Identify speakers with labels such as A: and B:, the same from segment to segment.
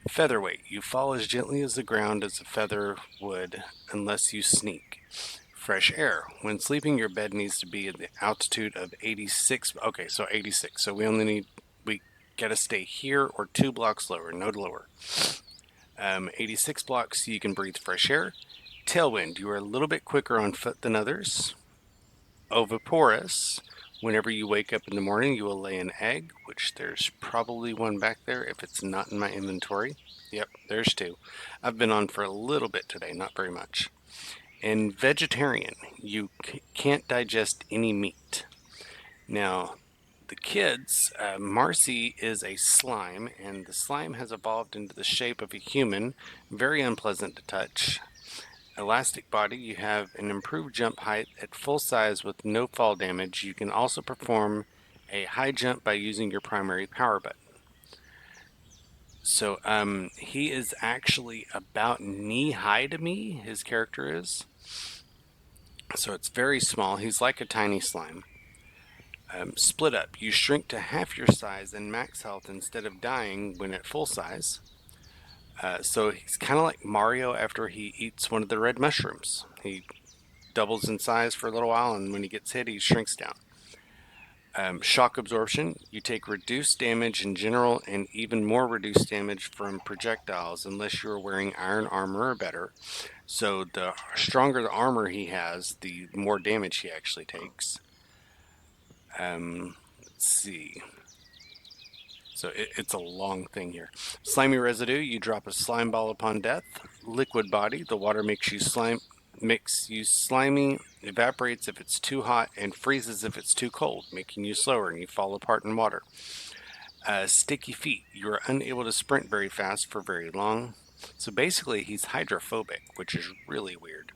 A: Featherweight. You fall as gently as the ground as a feather would unless you sneak. Fresh air. When sleeping, your bed needs to be at the altitude of 86. Okay, so 86. So we gotta stay here or 2 blocks lower, no lower. 86 blocks, so you can breathe fresh air. Tailwind. You are a little bit quicker on foot than others. Oviporous. Whenever you wake up in the morning, you will lay an egg, which there's probably one back there if it's not in my inventory. Yep, there's two. I've been on for a little bit today, not very much. And vegetarian, you can't digest any meat. Now, the kids, Marcy is a slime, and the slime has evolved into the shape of a human, very unpleasant to touch. Elastic body, you have an improved jump height at full size with no fall damage. You can also perform a high jump by using your primary power button. So he is actually about knee high to me, his character is. So it's very small. He's like a tiny slime. Split up, you shrink to half your size and max health instead of dying when at full size. So he's kind of like Mario after he eats one of the red mushrooms. He doubles in size for a little while, and when he gets hit, he shrinks down. Shock absorption, you take reduced damage in general and even more reduced damage from projectiles unless you're wearing iron armor or better. So the stronger the armor he has, the more damage he actually takes. Let's see. So it's a long thing here. Slimy residue, you drop a slime ball upon death. Liquid body, the water makes you slimy, evaporates if it's too hot, and freezes if it's too cold, making you slower and you fall apart in water. Sticky feet, you are unable to sprint very fast for very long. So basically, he's hydrophobic, which is really weird.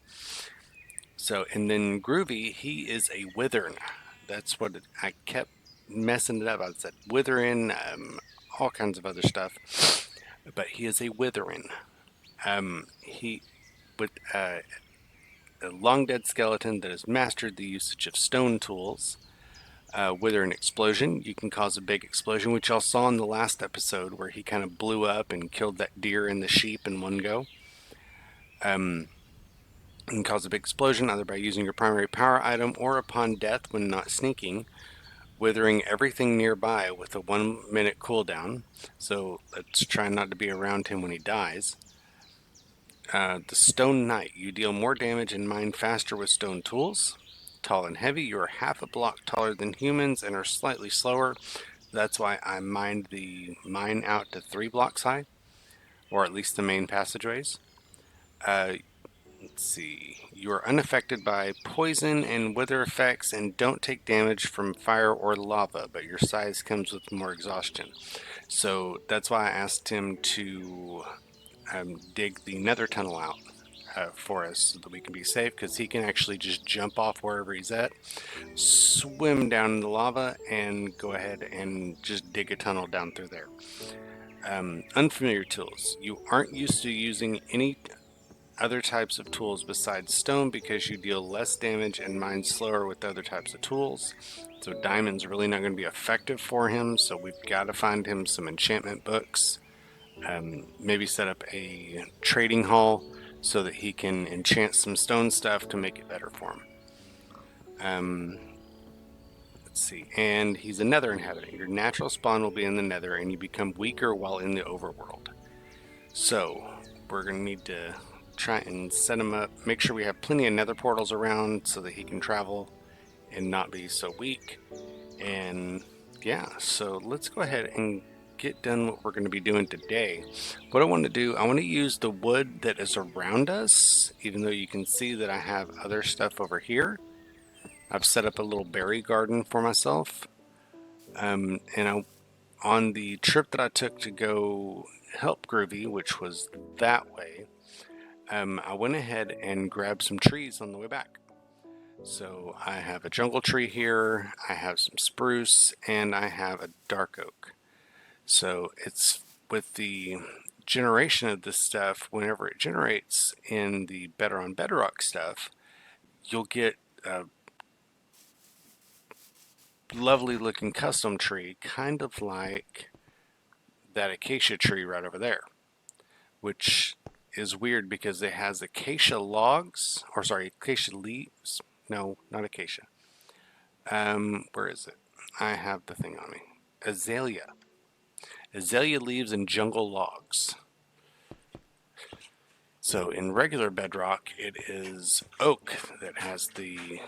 A: So, and then Groovy, he is a withern. That's what I kept messing it up. I said withering, all kinds of other stuff, but he is a withering. He with a long dead skeleton that has mastered the usage of stone tools. Wither an explosion. You can cause a big explosion, which y'all saw in the last episode where he kind of blew up and killed that deer and the sheep in one go. You can cause a big explosion either by using your primary power item or upon death when not sneaking, withering everything nearby with a 1 minute cooldown. So let's try not to be around him when he dies. The Stone Knight. You deal more damage and mine faster with stone tools. Tall and heavy. You are half a block taller than humans and are slightly slower. That's why I mined the mine out to 3 blocks high, or at least the main passageways. Uh, let's see. You are unaffected by poison and wither effects and don't take damage from fire or lava, but your size comes with more exhaustion. So that's why I asked him to dig the nether tunnel out for us so that we can be safe, because he can actually just jump off wherever he's at, swim down in the lava, and go ahead and just dig a tunnel down through there. Unfamiliar tools. You aren't used to using any other types of tools besides stone because you deal less damage and mine slower with other types of tools. So diamond's really not going to be effective for him, so we've got to find him some enchantment books. Maybe set up a trading hall so that he can enchant some stone stuff to make it better for him. Let's see. And he's a nether inhabitant. Your natural spawn will be in the nether, and you become weaker while in the overworld. So we're going to need to try and set him up, make sure we have plenty of nether portals around so that he can travel and not be so weak. And yeah, so let's go ahead and get done what we're going to be doing today. What I want to do, I want to use the wood that is around us, even though you can see that I have other stuff over here. I've set up a little berry garden for myself. On the trip that I took to go help Groovy, which was that way, I went ahead and grabbed some trees on the way back. So I have a jungle tree here, I have some spruce, and I have a dark oak. So it's with the generation of this stuff, whenever it generates in the On Bedrock stuff, you'll get a lovely looking custom tree, kind of like that acacia tree right over there. which is weird because it has acacia logs, or sorry, acacia leaves. No, not acacia. Where is it? I have the thing on me. Azalea. Azalea leaves and jungle logs. So in regular bedrock, it is oak that has the,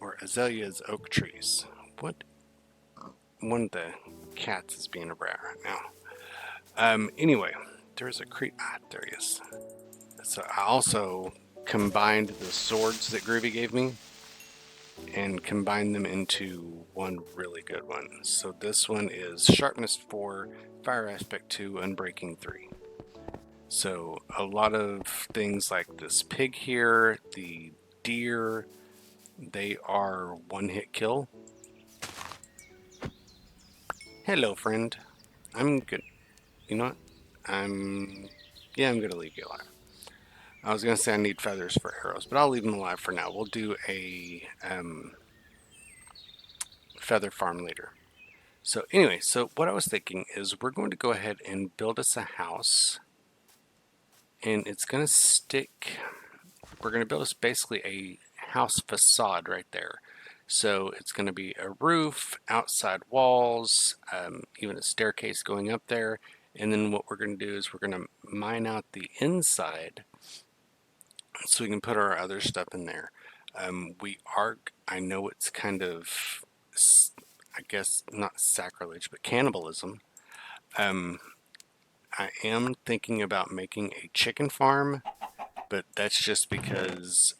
A: or azaleas oak trees. What? One of the cats is being a brat right now. Anyway, there's a creep. There he is. So I also combined the swords that Groovy gave me and combined them into one really good one. So this one is Sharpness 4, Fire Aspect 2, Unbreaking 3. So a lot of things like this pig here, the deer, they are one-hit kill. Hello, friend. I'm good. You know what? I'm gonna leave you alive. I was gonna say I need feathers for arrows, but I'll leave them alive for now. We'll do a feather farm later. So anyway, so what I was thinking is we're going to go ahead and build us a house, and it's gonna stick. We're gonna build us basically a house facade right there. So it's going to be a roof, outside walls, even a staircase going up there. And then what we're going to do is we're going to mine out the inside so we can put our other stuff in there. I know it's kind of, I guess, not sacrilege, but cannibalism. I am thinking about making a chicken farm, but that's just because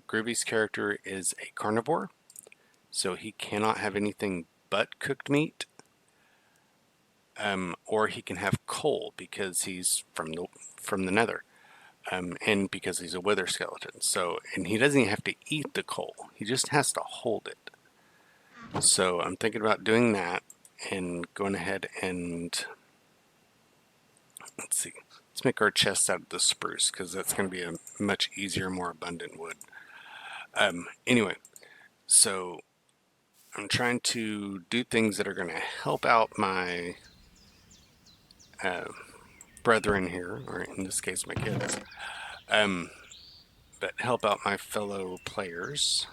A: Groovy's character is a carnivore. So he cannot have anything but cooked meat, or he can have coal because he's from the Nether, and because he's a wither skeleton. So, and he doesn't even have to eat the coal; he just has to hold it. So I'm thinking about doing that and going ahead and let's see. Let's make our chests out of the spruce because that's going to be a much easier, more abundant wood. Anyway, so I'm trying to do things that are going to help out my brethren here, or in this case, my kids, but help out my fellow players.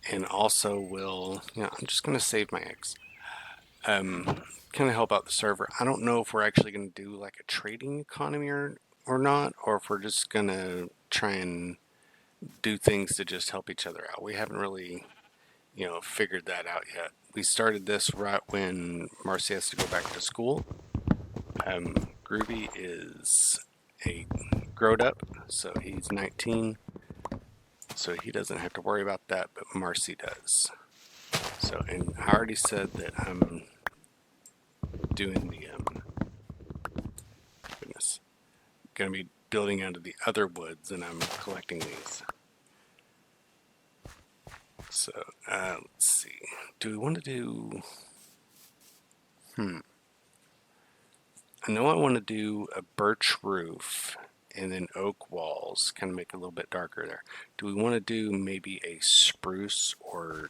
A: And also will, I'm just going to save my eggs. Kind of help out the server. I don't know if we're actually going to do like a trading economy or not, or if we're just going to try and do things to just help each other out. We haven't really, figured that out yet. We started this right when Marcy has to go back to school. Groovy is a growed up, so he's 19, so he doesn't have to worry about that, but Marcy does. So, and I already said that I'm doing the, gonna be building out of the other woods, and I'm collecting these. So, let's see. Do we want to do, I know I want to do a birch roof and then oak walls, kind of make it a little bit darker there. Do we want to do maybe a spruce or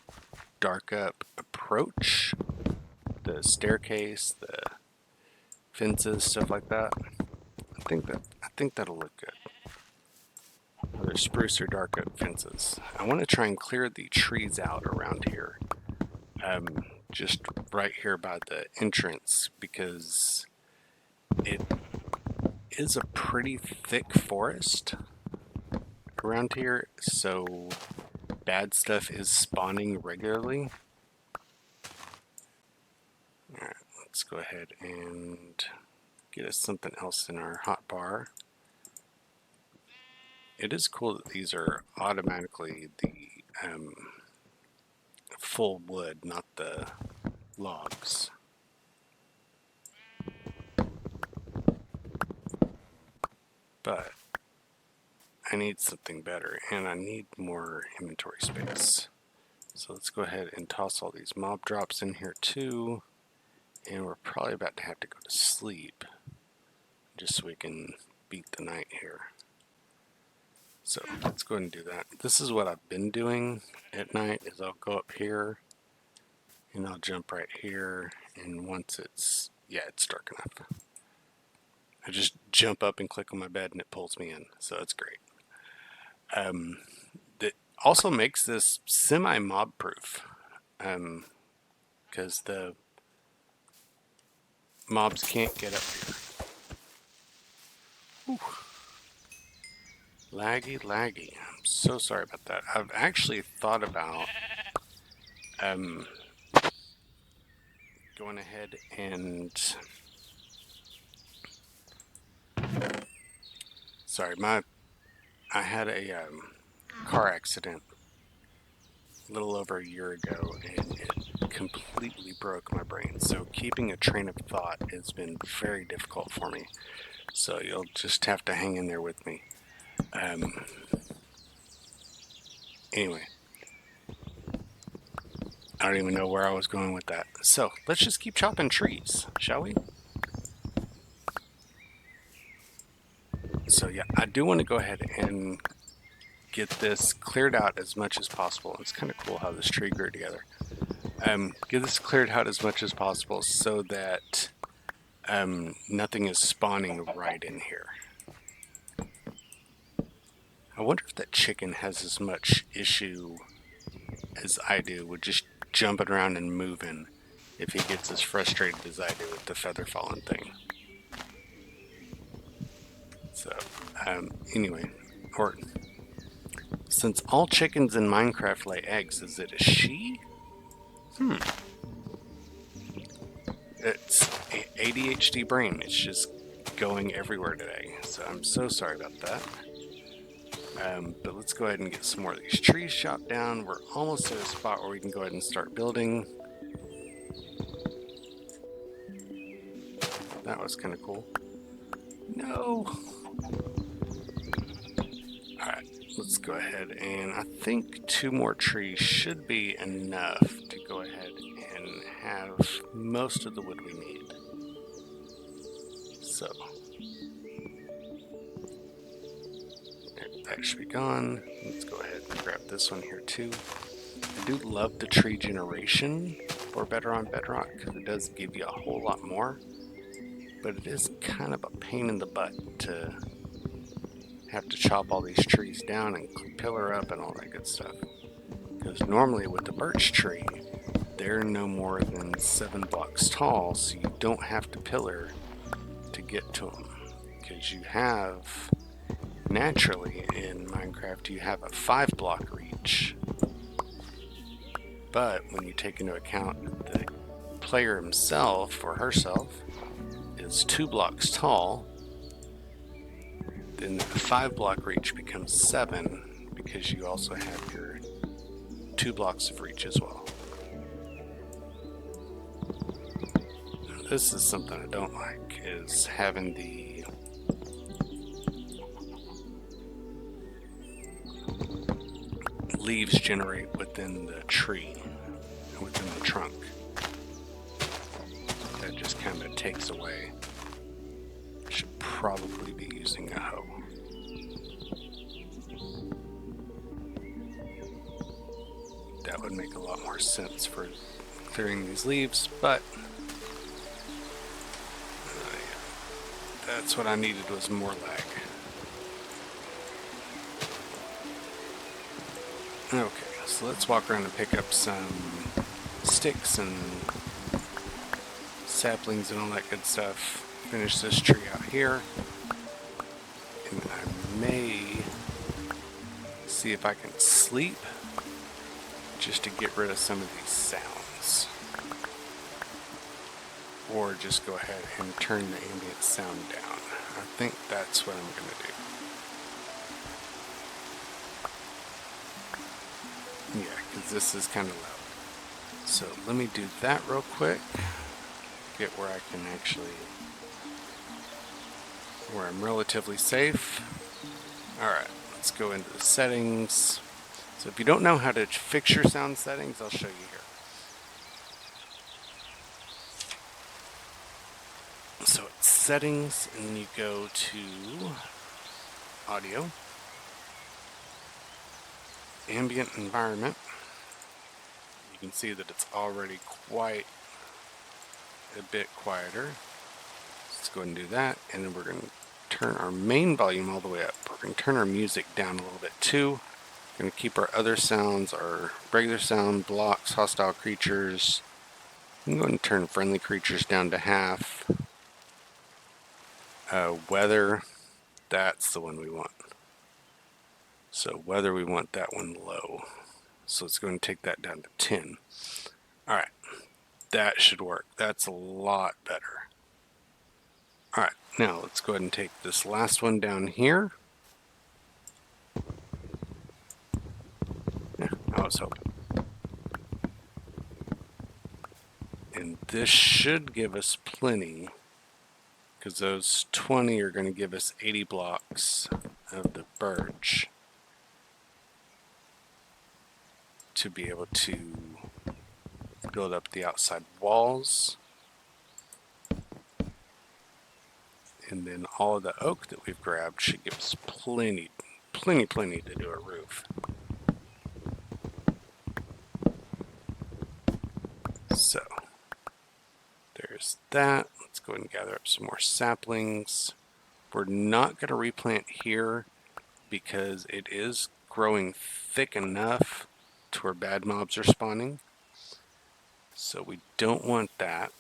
A: dark up approach? The staircase, the fences, stuff like that. I think that'll look good. Either spruce or dark oak fences. I want to try and clear the trees out around here. Just right here by the entrance because it is a pretty thick forest around here, so bad stuff is spawning regularly. Alright, let's go ahead and get us something else in our hotbar. It is cool that these are automatically the full wood, not the logs. But I need something better, and I need more inventory space. So let's go ahead and toss all these mob drops in here too. And we're probably about to have to go to sleep just so we can beat the night here. So let's go ahead and do that. This is what I've been doing at night is I'll go up here And I'll jump right here, and once it's dark enough. I just jump up and click on my bed and it pulls me in, so that's great. That also makes this semi-mob proof, because the mobs can't get up here. Whew. Laggy. I'm so sorry about that. I've actually thought about going ahead and I had a car accident a little over a year ago, and it completely broke my brain. So keeping a train of thought has been very difficult for me. So you'll just have to hang in there with me. Anyway, I don't even know where I was going with that. So let's just keep chopping trees, shall we? So yeah, I do want to go ahead and get this cleared out as much as possible. It's kind of cool how this tree grew together. Get this cleared out as much as possible so that nothing is spawning right in here. I wonder if that chicken has as much issue as I do with just jumping around and moving, if he gets as frustrated as I do with the feather falling thing. So, anyway, or since all chickens in Minecraft lay eggs, is it a she? It's ADHD brain. It's just going everywhere today. So I'm so sorry about that. But let's go ahead and get some more of these trees chopped down. We're almost at a spot where we can go ahead and start building. That was kind of cool. No. Alright, let's go ahead, and I think 2 more trees should be enough to go ahead and have most of the wood we need. So, that should be gone. Let's go ahead and grab this one here too. I do love the tree generation for Better on Bedrock, because it does give you a whole lot more, but it is kind of a pain in the butt to have to chop all these trees down and pillar up and all that good stuff. Because normally with the birch tree, they're no more than 7 blocks tall, so you don't have to pillar to get to them. Because you have, naturally in Minecraft, you have a 5-block reach. But when you take into account the player himself or herself is 2 blocks tall, then the 5-block reach becomes 7, because you also have your 2 blocks of reach as well. Now, this is something I don't like, is having the leaves generate within the tree, within the trunk. That just kind of takes away. Should probably be using a hoe. That would make a lot more sense for clearing these leaves, but that's what I needed, was more lag. Okay, so let's walk around and pick up some sticks and saplings and all that good stuff. Finish this tree out here, and I may see if I can sleep just to get rid of some of these sounds, or just go ahead and turn the ambient sound down. I think that's what I'm going to do. Yeah, because this is kind of loud. So let me do that real quick. Get where I can actually, where I'm relatively safe. Alright, let's go into the settings. So if you don't know how to fix your sound settings, I'll show you here. So it's settings, and then you go to audio, ambient environment. You can see that it's already quite a bit quieter. Let's go ahead and do that, and then we're going to turn our main volume all the way up. We're going to turn our music down a little bit too. We're going to keep our other sounds, our regular sound, blocks, hostile creatures. I'm going to turn friendly creatures down to half. Weather, that's the one we want. So weather, we want that one low. So it's going to take that down to 10. All right, that should work. That's a lot better. All right, now let's go ahead and take this last one down here. Yeah, I was hoping. And this should give us plenty, because those 20 are going to give us 80 blocks of the birch to be able to build up the outside walls. And then all of the oak that we've grabbed should give us plenty to do a roof. So there's that. Let's go ahead and gather up some more saplings. We're not going to replant here because it is growing thick enough to where bad mobs are spawning. So we don't want that.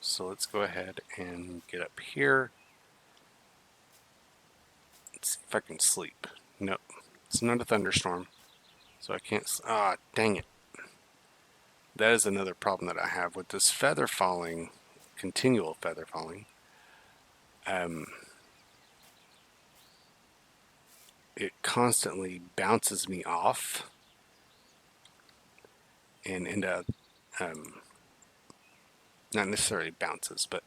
A: So let's go ahead and get up here. Let's see if I can sleep. Nope, it's not a thunderstorm. So I can't, dang it. That is another problem that I have with this feather falling, continual feather falling. It constantly bounces me off and into, not necessarily bounces, but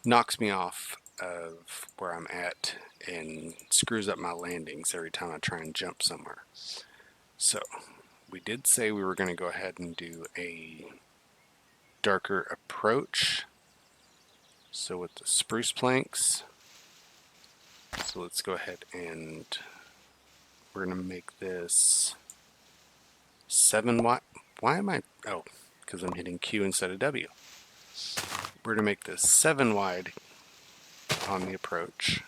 A: knocks me off of where I'm at and screws up my landings every time I try and jump somewhere. So we did say we were going to go ahead and do a darker approach. So with the spruce planks, so let's go ahead and we're going to make this 7 wide. Why am I? Oh, because I'm hitting Q instead of W. We're going to make this 7 wide on the approach.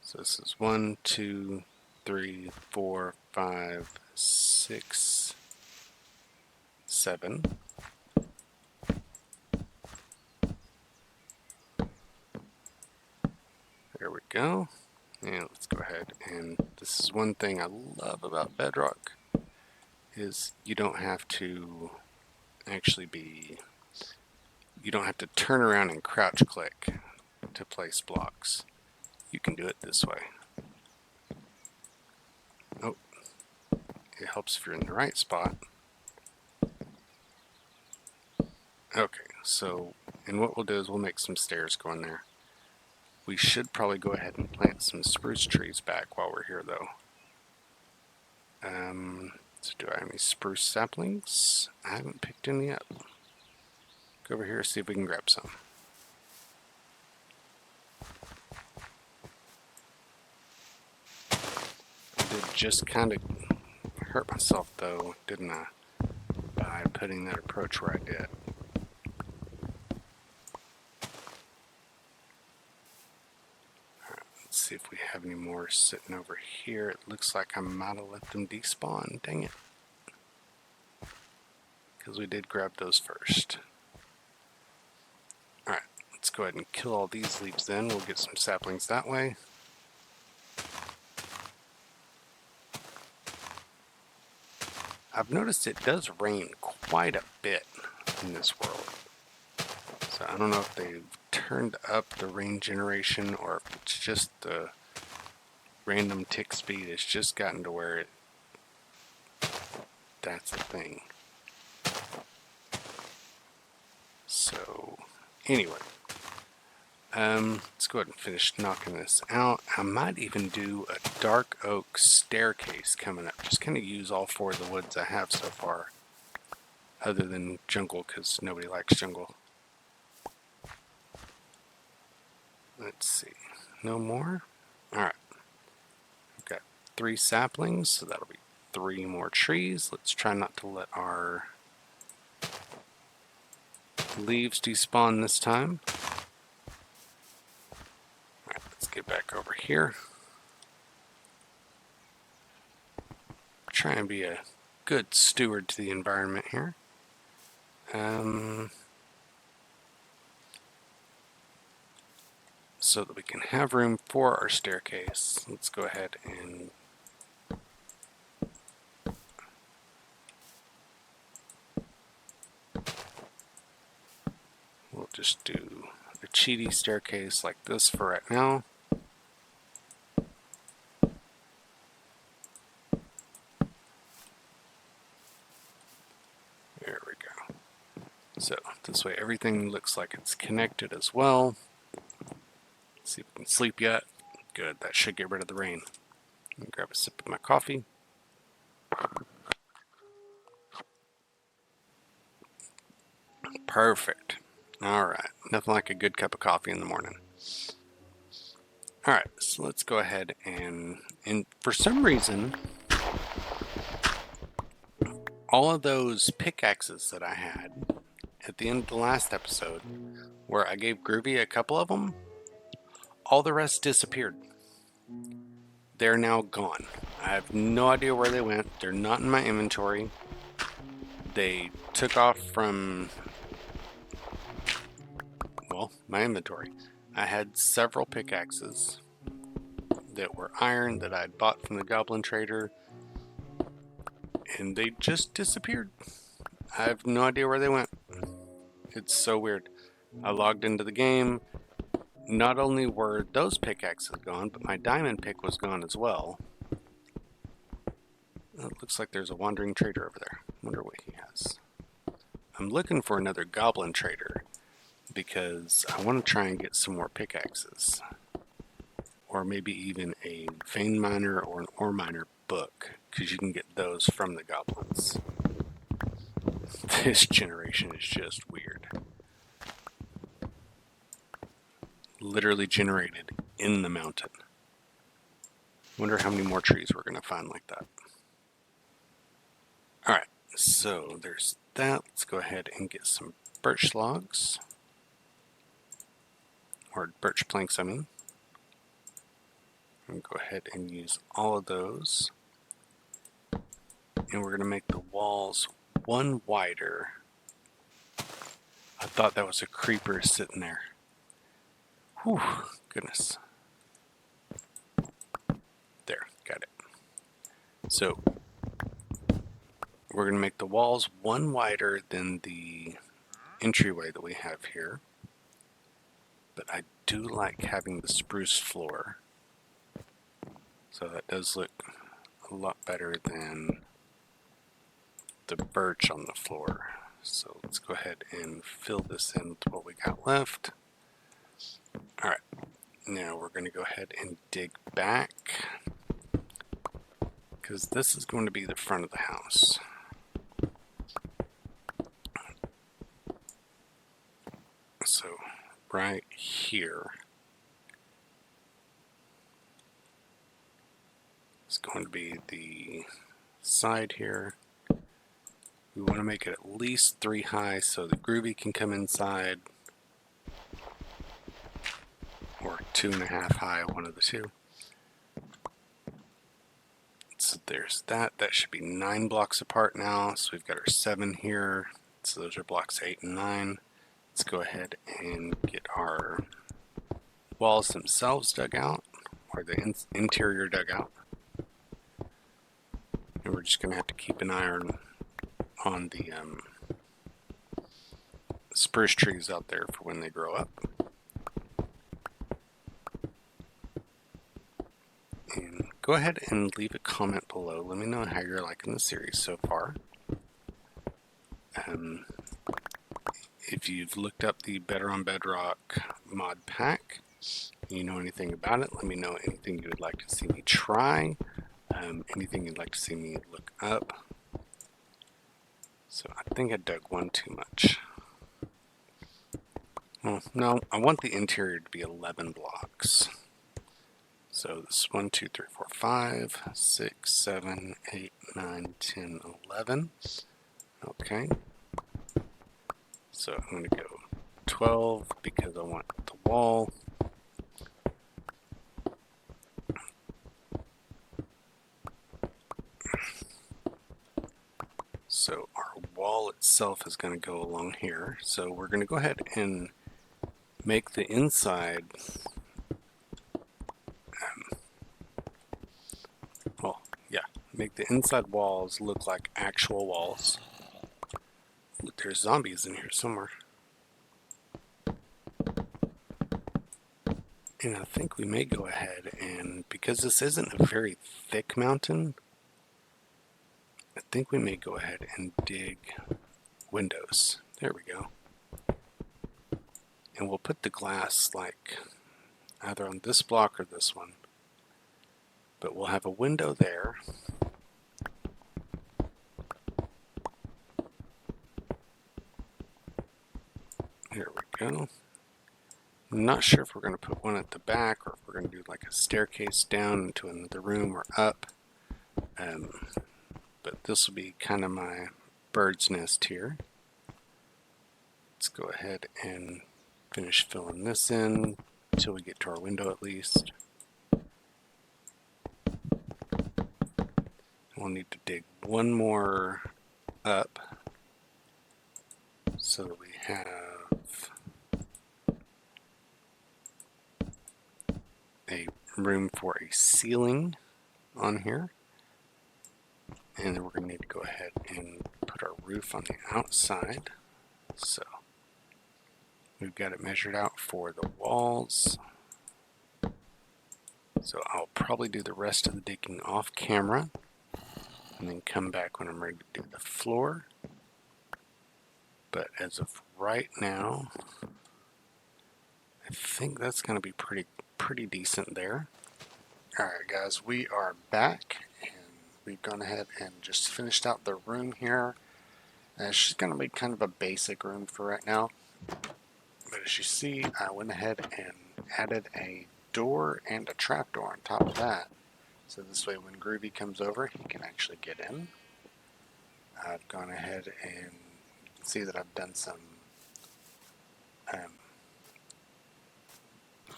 A: So this is 1, 2, 3, 4, 5, 6, 7. There we go. And let's go ahead, and this is one thing I love about Bedrock is you don't have to you don't have to turn around and crouch click to place blocks. You can do it this way. Oh, it helps if you're in the right spot. Okay, so, and what we'll do is we'll make some stairs go in there. We should probably go ahead and plant some spruce trees back while we're here, though. So do I have any spruce saplings? I haven't picked any up. Go over here, see if we can grab some. I did just kind of hurt myself, though, didn't I? By putting that approach where I did. Let's see if we have any more sitting over here. It looks like I might have let them despawn. Dang it. Because we did grab those first. Alright, let's go ahead and kill all these leaves then. We'll get some saplings that way. I've noticed it does rain quite a bit in this world. So I don't know if they've turned up the rain generation or if it's just the random tick speed. It's just gotten to where that's a thing. So anyway, let's go ahead and finish knocking this out. I might even do a dark oak staircase coming up. Just kind of use all 4 of the woods I have so far, other than jungle, because nobody likes jungle. Let's see, no more? Alright, I've got 3 saplings, so that'll be 3 more trees. Let's try not to let our leaves despawn this time. Alright, let's get back over here. Try and be a good steward to the environment here. So that we can have room for our staircase. Let's go ahead and we'll just do a cheaty staircase like this for right now. There we go. So this way everything looks like it's connected as well. Let's see if we can sleep yet. Good, that should get rid of the rain. Let me grab a sip of my coffee. Perfect. Alright, nothing like a good cup of coffee in the morning. Alright, so let's go ahead and for some reason, all of those pickaxes that I had at the end of the last episode, where I gave Groovy a couple of them, all the rest disappeared. They're now gone. I have no idea where they went. They're not in my inventory. They took off from, well, my inventory. I had several pickaxes that were iron that I'd bought from the Goblin Trader, and they just disappeared. I have no idea where they went. It's so weird. I logged into the game. Not only were those pickaxes gone, but my diamond pick was gone as well. It looks like there's a wandering trader over there. Wonder what he has. I'm looking for another Goblin Trader because I want to try and get some more pickaxes. Or maybe even a vein miner or an ore miner book, because you can get those from the goblins. This generation is just weird. Literally generated in the mountain. Wonder how many more trees we're going to find like that. Alright, so there's that. Let's go ahead and get some birch logs. Or birch planks, I mean. And go ahead and use all of those. And we're going to make the walls one wider. I thought that was a creeper sitting there. Whew, goodness. There, got it. So, we're going to make the walls one wider than the entryway that we have here. But I do like having the spruce floor. So that does look a lot better than the birch on the floor. So let's go ahead and fill this in with what we got left. Alright, now we're going to go ahead and dig back, because this is going to be the front of the house. So right here is going to be the side here. We want to make it at least 3 high so the Groovy can come inside, or 2.5 high, one of the two. So there's that. That should be 9 blocks apart now. So we've got our 7 here. So those are blocks 8 and 9. Let's go ahead and get our walls themselves dug out, or the interior dug out. And we're just going to have to keep an eye on the spruce trees out there for when they grow up. And go ahead and leave a comment below. Let me know how you're liking the series so far. If you've looked up the Better on Bedrock mod pack, you know anything about it, let me know anything you would like to see me try, anything you'd like to see me look up. So I think I dug one too much. Well, no, I want the interior to be 11 blocks. So this is 1, 2, 3, 4, 5, 6, 7, 8, 9, 10, 11. Okay. So I'm going to go 12 because I want the wall. So our wall itself is going to go along here. So we're going to go ahead and make the inside, make the inside walls look like actual walls. There's zombies in here somewhere. And I think we may go ahead and, because this isn't a very thick mountain, I think we may go ahead and dig windows. There we go. And we'll put the glass like either on this block or this one. But we'll have a window there. There we go. I'm not sure if we're going to put one at the back or if we're going to do like a staircase down into another room or up. But this will be kind of my bird's nest here. Let's go ahead and finish filling this in until we get to our window at least. We'll need to dig one more up so that we have a room for a ceiling on here. And then we're going to need to go ahead and put our roof on the outside. So we've got it measured out for the walls. So I'll probably do the rest of the digging off camera and then come back when I'm ready to do the floor. But as of right now, I think that's going to be pretty decent there. Alright guys, we are back and we've gone ahead and just finished out the room here. It's just going to be kind of a basic room for right now. But as you see, I went ahead and added a door and a trapdoor on top of that. So this way when Groovy comes over, he can actually get in. I've gone ahead and you can see that I've done some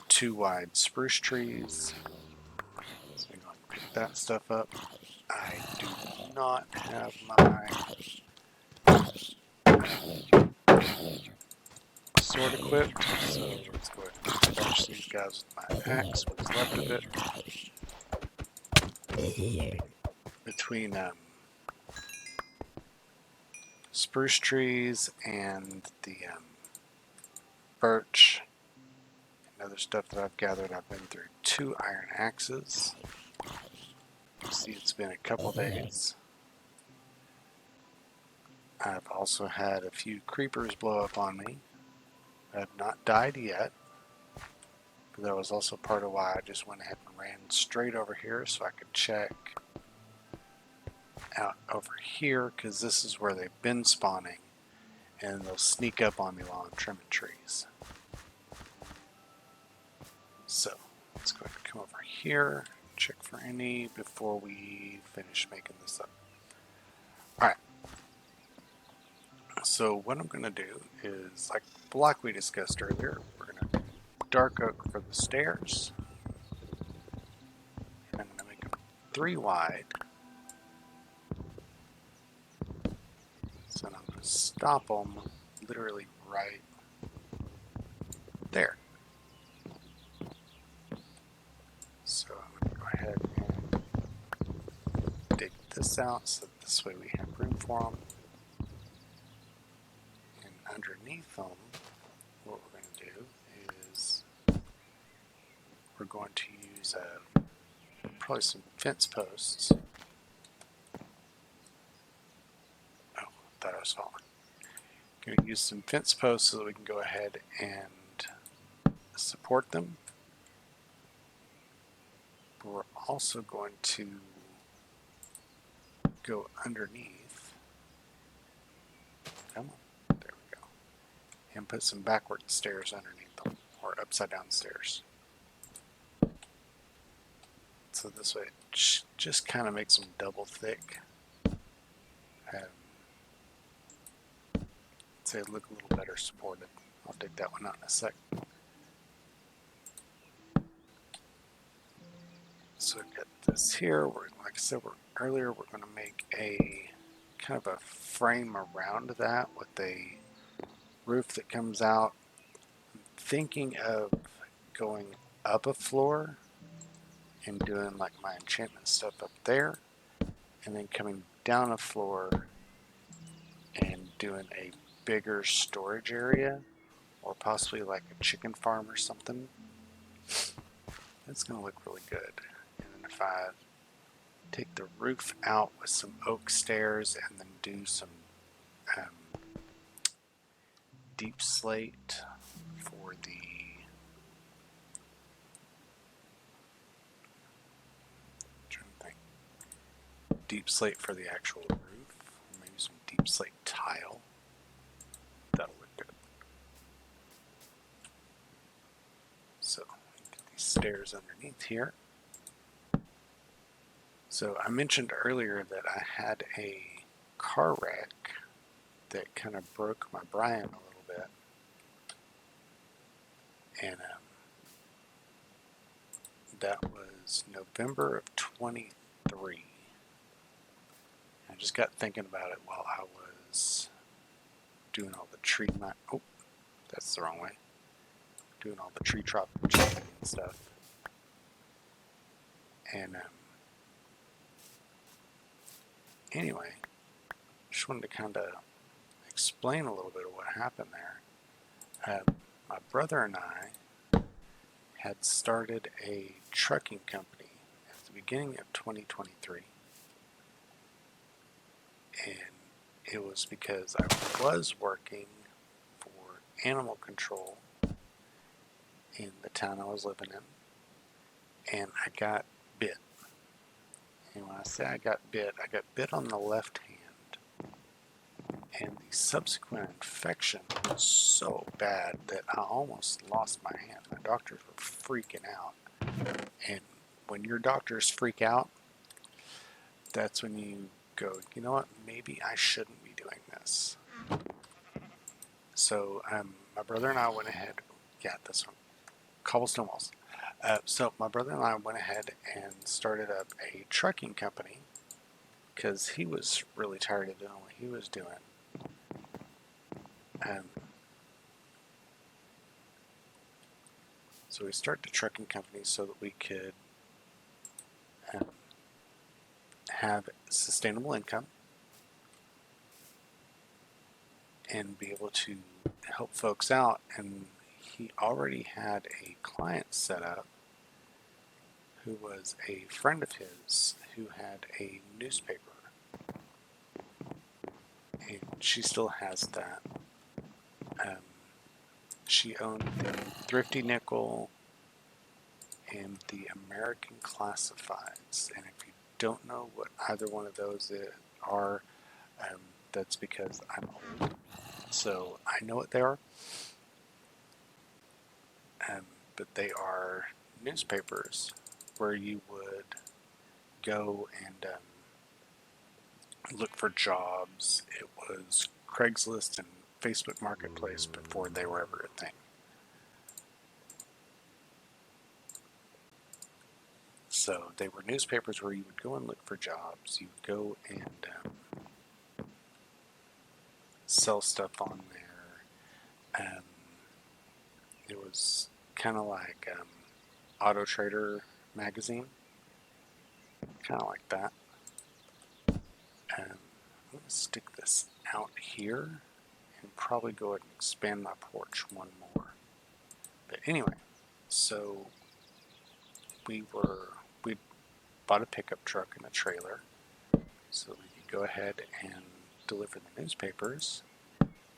A: 2 wide spruce trees. So I'm going to pick that stuff up. I do not have my sword equipped, so let's go ahead and finish these guys with my axe, what's left of it. Between spruce trees and the birch and other stuff that I've gathered, I've been through 2 iron axes. You see it's been a couple days. I've also had a few creepers blow up on me. I have not died yet. But that was also part of why I just went ahead and ran straight over here so I could check out over here, because this is where they've been spawning and they'll sneak up on me while I'm trimming trees. So let's go ahead and come over here, check for any before we finish making this up. Alright, so what I'm going to do is, like we discussed earlier, we're going to dark oak for the stairs. And I'm going to make them 3 wide. So I'm going to stop them literally right there. So I'm going to go ahead and dig this out so this way we have room for them. And underneath them, what we're going to do is we're going to use probably some fence posts. Oh, I thought I was falling. Going to use some fence posts so that we can go ahead and support them. But we're also going to go underneath. Come on, there we go. And put some backward stairs underneath them, or upside down stairs. so this way it just kind of makes them double thick. So they look a little better supported. I'll dig that one out in a sec. So we've got this here. Like I said earlier, we're going to make a kind of a frame around that with a roof that comes out. I'm thinking of going up a floor and doing like my enchantment stuff up there, and then coming down a floor and doing a bigger storage area, or possibly like a chicken farm or something. That's going to look really good. And then if I take the roof out with some oak stairs and then do some deep slate for the deep slate for the actual roof, maybe some deep slate tile, that'll look good. So get these stairs underneath here. So I mentioned earlier that I had a car wreck that kind of broke my Brian a little bit, and that was November of 23. I just got thinking about it while I was doing all the tree oh, that's the wrong way. Doing all the tree chopping and stuff. And anyway, just wanted to kind of explain a little bit of what happened there. My brother and I had started a trucking company at the beginning of 2023. And it was because I was working for animal control in the town I was living in, and I got bit. And when I say I got bit on the left hand, and the subsequent infection was so bad that I almost lost my hand. My doctors were freaking out. And when your doctors freak out, that's when you go, you know what, maybe I shouldn't be doing this. So my brother and I went ahead, this one, cobblestone walls. So my brother and I went ahead and started up a trucking company because he was really tired of doing what he was doing. So we started a trucking company so that we could have sustainable income and be able to help folks out. And he already had a client set up who was a friend of his who had a newspaper, and she still has that. She owned the Thrifty Nickel and the American Classifieds, and if you don't know what either one of those are, that's because I'm old, so I know what they are. But they are newspapers where you would go and look for jobs. It was Craigslist and Facebook Marketplace before they were ever a thing. So they were newspapers where you would go and look for jobs. You would go and sell stuff on there. It was kind of like Auto Trader magazine, kind of like that. I'm going to stick this out here and probably go ahead and expand my porch one more. But anyway, so we bought a pickup truck and a trailer so we could go ahead and deliver the newspapers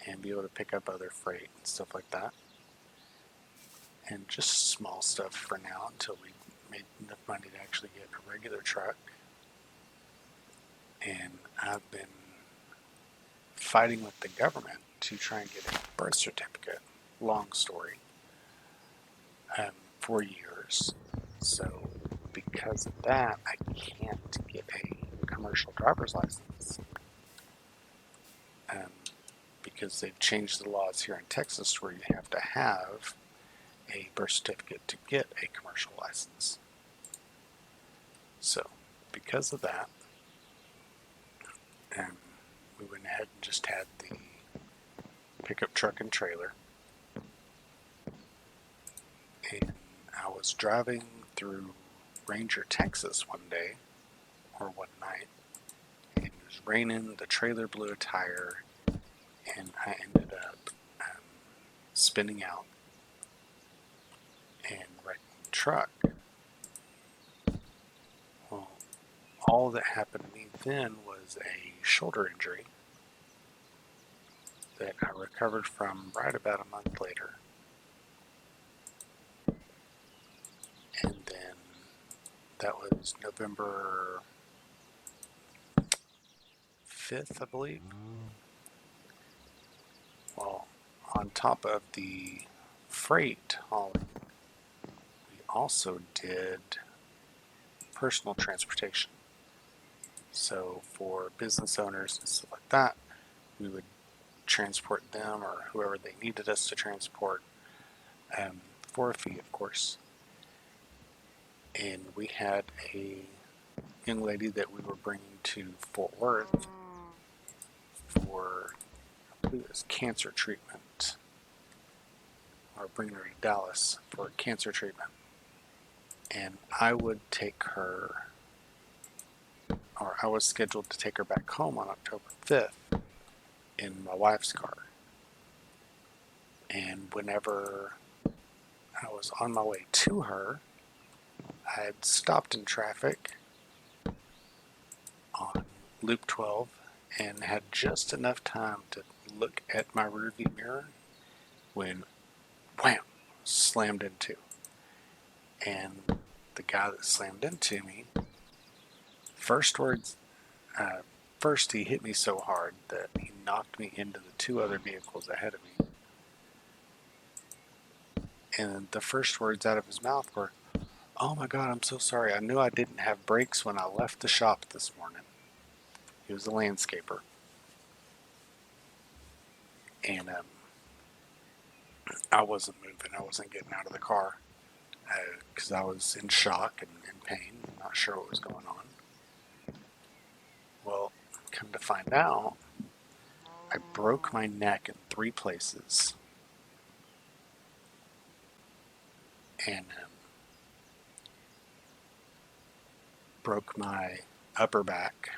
A: and be able to pick up other freight and stuff like that. And just small stuff for now until we made enough money to actually get a regular truck. And I've been fighting with the government to try and get a birth certificate, long story, for years. So because of that, I can't get a commercial driver's license. Because they've changed the laws here in Texas where you have to have a birth certificate to get a commercial license. So, because of that, we went ahead and just had the pickup truck and trailer. And I was driving through Ranger, Texas one day, or one night, and it was raining, the trailer blew a tire, and I ended up spinning out and wrecking the truck. Well, all that happened to me then was a shoulder injury that I recovered from right about a month later. And then that was November 5th, I believe. Well, on top of the freight hauling, we also did personal transportation. So for business owners and stuff like that, we would transport them or whoever they needed us to transport for a fee, of course. And we had a young lady that we were bringing to Fort Worth for, I believe it was cancer treatment, or bringing her to Dallas for cancer treatment. And I would take her, or I was scheduled to take her back home on October 5th in my wife's car. And whenever I was on my way to her, I had stopped in traffic on Loop 12 and had just enough time to look at my rearview mirror when wham, slammed into. And the guy that slammed into me, first he hit me so hard that he knocked me into the two other vehicles ahead of me. And the first words out of his mouth were, "Oh my God, I'm so sorry. I knew I didn't have brakes when I left the shop this morning." He was a landscaper. And I wasn't moving. I wasn't getting out of the car because I was in shock and in pain, not sure what was going on. Well, come to find out, I broke my neck in 3 places. And broke my upper back.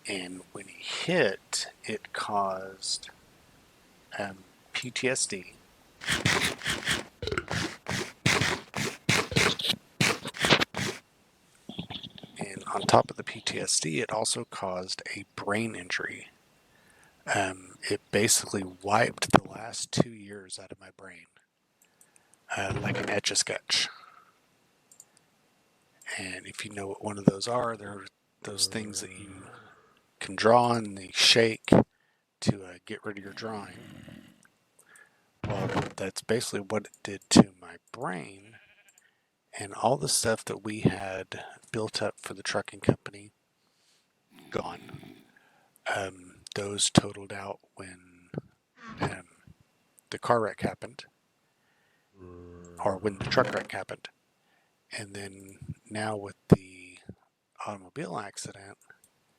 A: And when he hit, it caused PTSD. And on top of the PTSD, it also caused a brain injury. It basically wiped the last 2 years out of my brain, like an Etch-a-Sketch. And if you know what one of those are, they're those things that you can draw and they shake to get rid of your drawing. Well, that's basically what it did to my brain, and all the stuff that we had built up for the trucking company, gone. Those totaled out when the car wreck happened, or when the truck wreck happened. And then now with the automobile accident,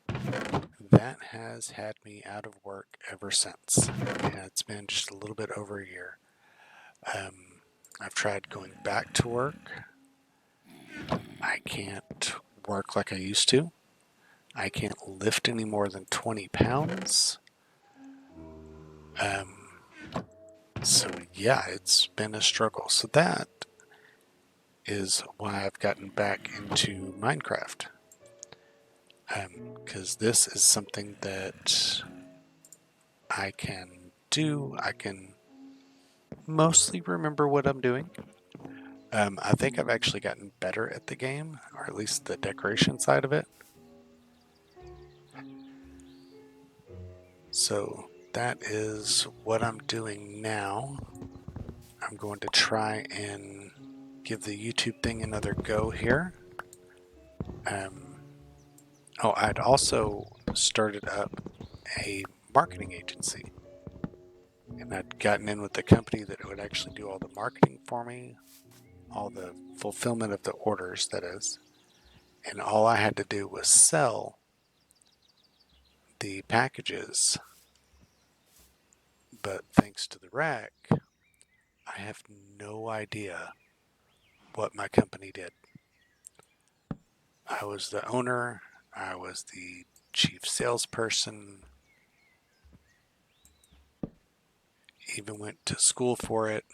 A: that has had me out of work ever since. Yeah, it's been just a little bit over a year. I've tried going back to work. I can't work like I used to. I can't lift any more than 20 pounds. So yeah, it's been a struggle. So that is why I've gotten back into Minecraft. Because this is something that I can do. I can mostly remember what I'm doing. I think I've actually gotten better at the game, or at least the decoration side of it. So that is what I'm doing now. I'm going to try and give the YouTube thing another go here. Oh, I'd also started up a marketing agency, and I'd gotten in with the company that would actually do all the marketing for me, all the fulfillment of the orders, that is. And all I had to do was sell the packages. But thanks to the wreck, I have no idea what my company did. I was the owner, I was the chief salesperson, even went to school for it.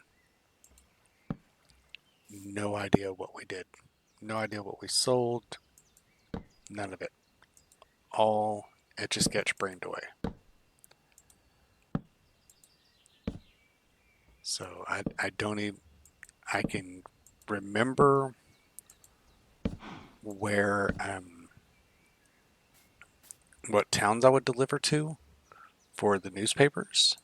A: No idea what we did. No idea what we sold. None of it. All Etch-a-Sketch brained away. So I don't even, I can remember where, what towns I would deliver to for the newspapers.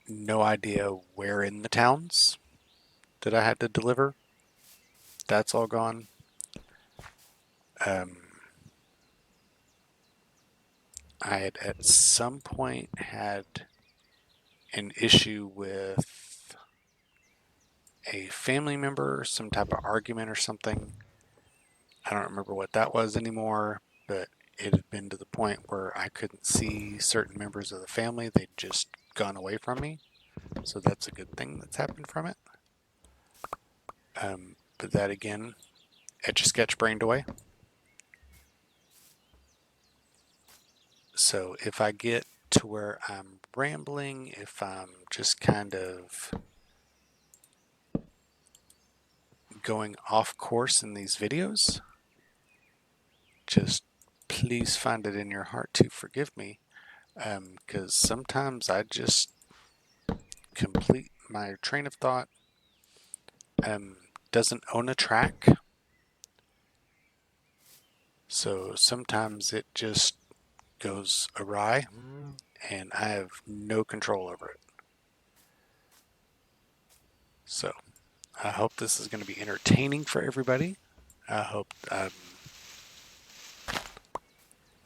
A: No idea where in the towns that I had to deliver. That's all gone. I had at some point had an issue with a family member, some type of argument or something. I don't remember what that was anymore, but it had been to the point where I couldn't see certain members of the family. They'd just gone away from me. So that's a good thing that's happened from it. But that again, Etch-a-Sketch brained away. So if I get to where I'm rambling, if I'm just kind of going off course in these videos, just please find it in your heart to forgive me, because sometimes I just complete my train of thought, doesn't own a track, so sometimes it just goes awry and I have no control over it. So I hope this is going to be entertaining for everybody. I hope that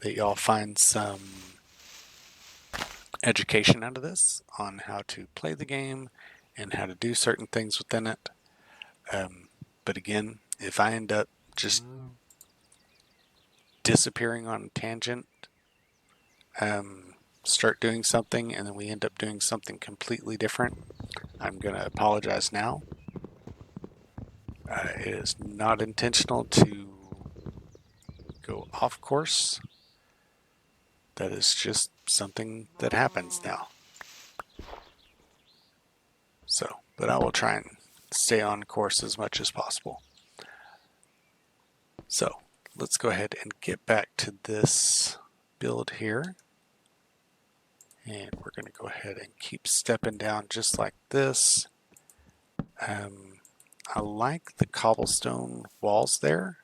A: y'all find some education out of this on how to play the game and how to do certain things within it. But again, if I end up just disappearing on a tangent, start doing something and then we end up doing something completely different, I'm going to apologize now. It is not intentional to go off course. That is just something that happens now. So, but I will try and stay on course as much as possible. So let's go ahead and get back to this build here. And we're going to go ahead and keep stepping down just like this. I like the cobblestone walls there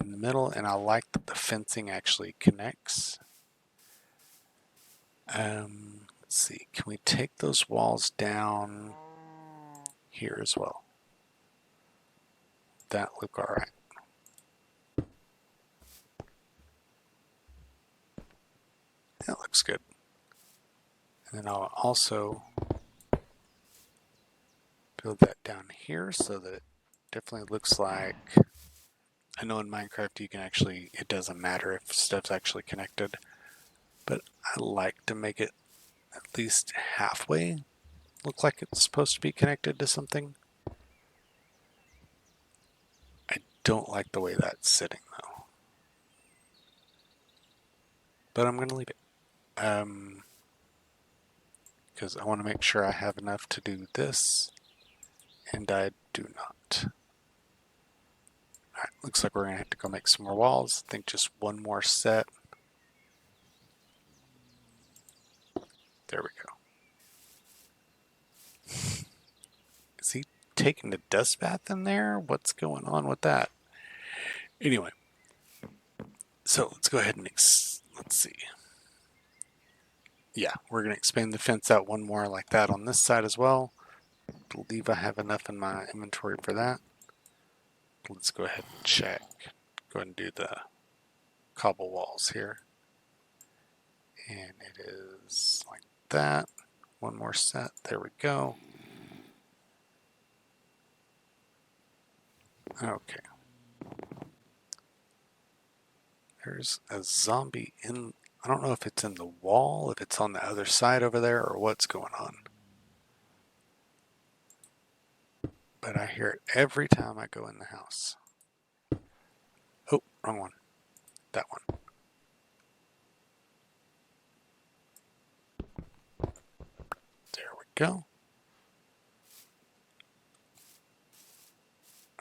A: in the middle, and I like that the fencing actually connects. Let's see, can we take those walls down here as well? That look all right. That looks good. And then I'll also build that down here so that it definitely looks like, I know in Minecraft you can actually, it doesn't matter if stuff's actually connected, but I like to make it at least halfway look like it's supposed to be connected to something. I don't like the way that's sitting though, but I'm going to leave it. Because I want to make sure I have enough to do this, and I do not. Alright, looks like we're going to have to go make some more walls. I think just one more set. There we go. Is he taking a dust bath in there? What's going on with that? Anyway, so let's go ahead and let's see.
B: yeah, we're going to expand the fence out one more like that on this side as well. I believe I have enough in my inventory for that. Let's go ahead and check. Go ahead and do the cobble walls here. And it is like that. One more set. There we go. Okay. There's a zombie in. I don't know if it's in the wall, if it's on the other side over there, or what's going on. But I hear it every time I go in the house. Oh, wrong one. That one. There we go.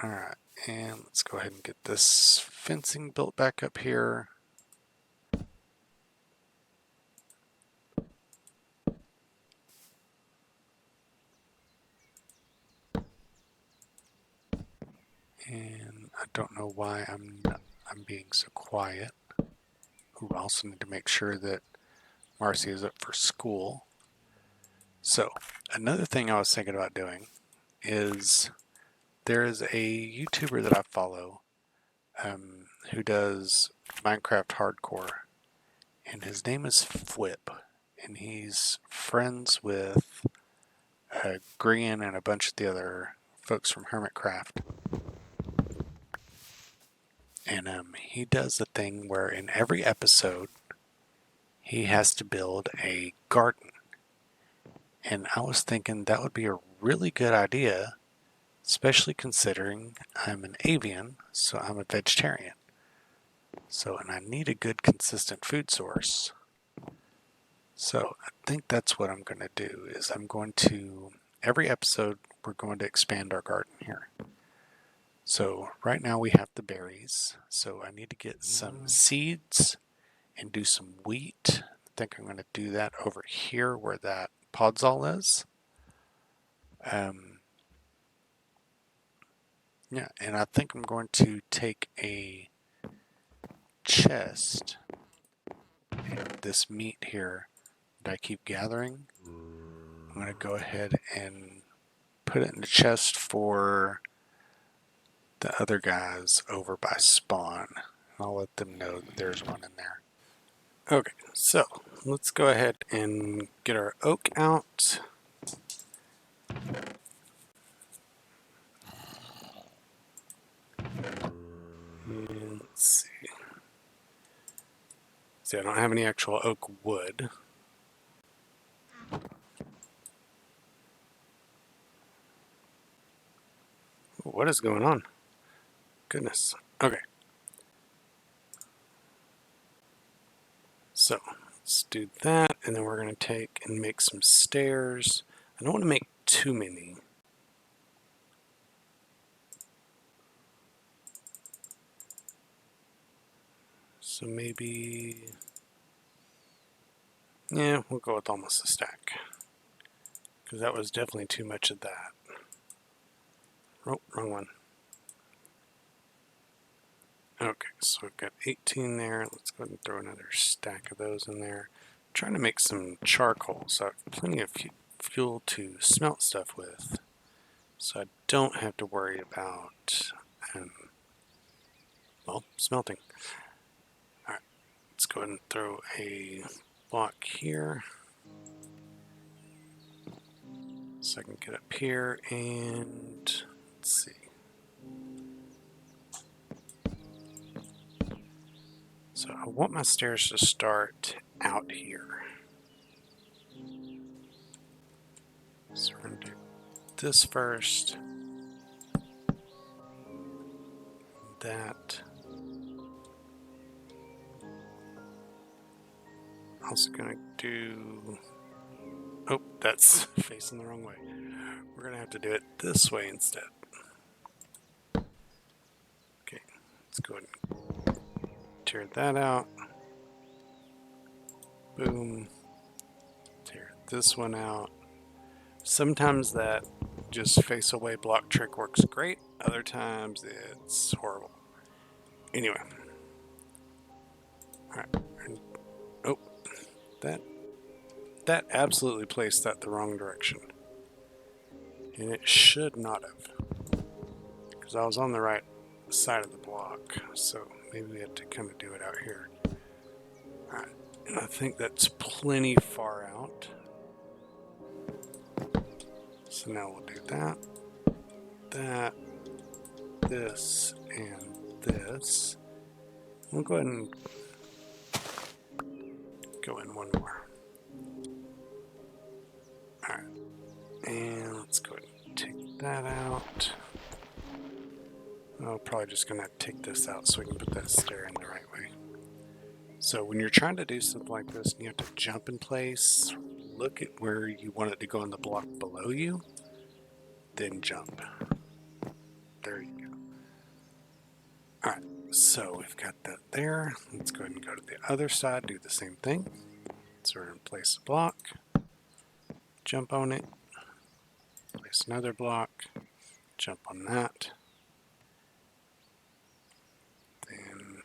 B: Alright, and let's go ahead and get this fencing built back up here. And I don't know why I'm being so quiet. Ooh, I also need to make sure that Marcy is up for school. So, another thing I was thinking about doing is there is a YouTuber that I follow who does Minecraft hardcore, and his name is Flip, and he's friends with Grian and a bunch of the other folks from Hermitcraft. And he does a thing where in every episode he has to build a garden. And I was thinking that would be a really good idea, especially considering I'm an avian, so I'm a vegetarian. So, and I need a good consistent food source. So I think that's what I'm going to do is I'm going to, every episode, we're going to expand our garden here. So right now we have the berries. So I need to get some seeds and do some wheat. I think I'm going to do that over here where that podzol is. Yeah, and I think I'm going to take a chest and this meat here that I keep gathering. I'm going to go ahead and put it in the chest for the other guys over by spawn. I'll let them know that there's one in there. Okay, so let's go ahead and get our oak out. And let's see. See, I don't have any actual oak wood. What is going on? Goodness. Okay. So let's do that, and then we're going to take and make some stairs. I don't want to make too many. So maybe, yeah, we'll go with almost a stack. Because that was definitely too much of that. Oh, wrong one. Okay, so we've got 18 there. Let's go ahead and throw another stack of those in there. I'm trying to make some charcoal, so I have plenty of fuel to smelt stuff with. So I don't have to worry about, well, smelting. Alright, let's go ahead and throw a block here. So I can get up here and, let's see. So I want my stairs to start out here. So we're going to do this first. That. Also going to do... Oh, that's facing the wrong way. We're going to have to do it this way instead. Okay, let's go ahead and tear that out. Boom. Tear this one out. Sometimes that just face away block trick works great. Other times it's horrible. Anyway. Alright. Oh, that. That absolutely placed that the wrong direction. And it should not have. Because I was on the right side of the block. So maybe we had to kind of do it out here. Alright. And I think that's plenty far out. So now we'll do that, this, and this. We'll go ahead and go in one more. Alright. And let's go ahead and take that out. I'm probably just going to take this out so we can put that stair in the right way. So when you're trying to do something like this, you have to jump in place, look at where you want it to go on the block below you, then jump. There you go. Alright, so we've got that there. Let's go ahead and go to the other side, do the same thing. So we're going to place a block, jump on it, place another block, jump on that, then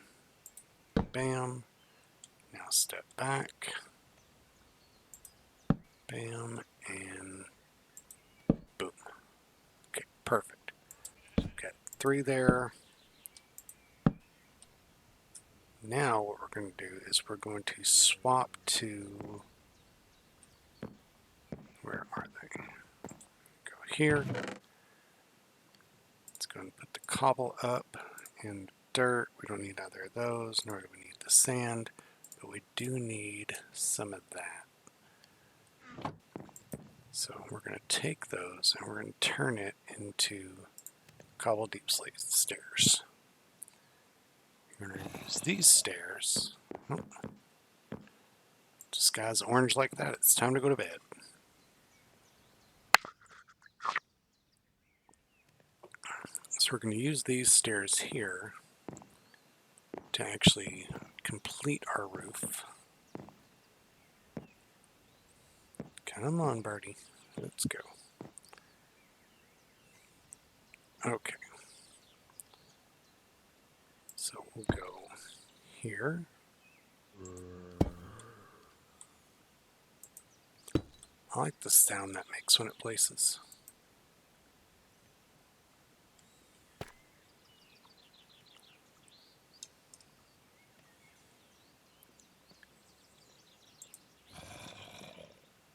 B: bam, now step back, bam, and boom. Okay, perfect. So we've got 3 there. Now what we're going to do is we're going to swap to, where are they? Go here. Let's go and put the cobble up and dirt. We don't need either of those, nor do we need the sand, but we do need some of that. So we're going to take those and we're going to turn it into cobble deep slate stairs. We're going to use these stairs. Oh, sky's orange like that. It's time to go to bed. So we're going to use these stairs here to actually complete our roof. Come on, birdie. Let's go. Okay. So we'll go here. I like the sound that makes when it places.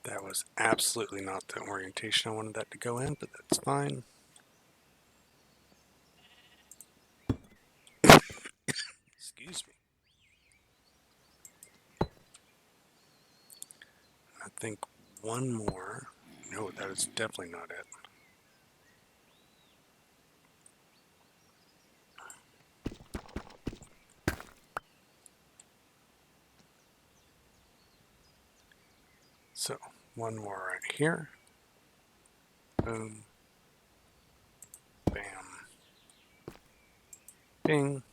B: That was absolutely not the orientation I wanted that to go in, but that's fine. Excuse me. I think one more. No, that is definitely not it. So, one more right here. Boom. Bam. Bing.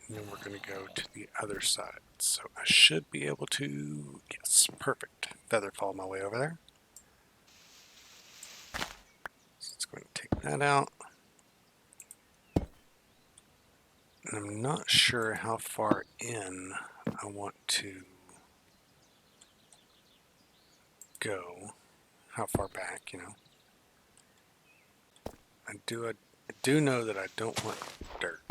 B: And then we're going to go to the other side. So I should be able to, yes, perfect. Feather fall my way over there. So let's go ahead and take that out. And I'm not sure how far in I want to go. How far back, you know. I do know that I don't want dirt.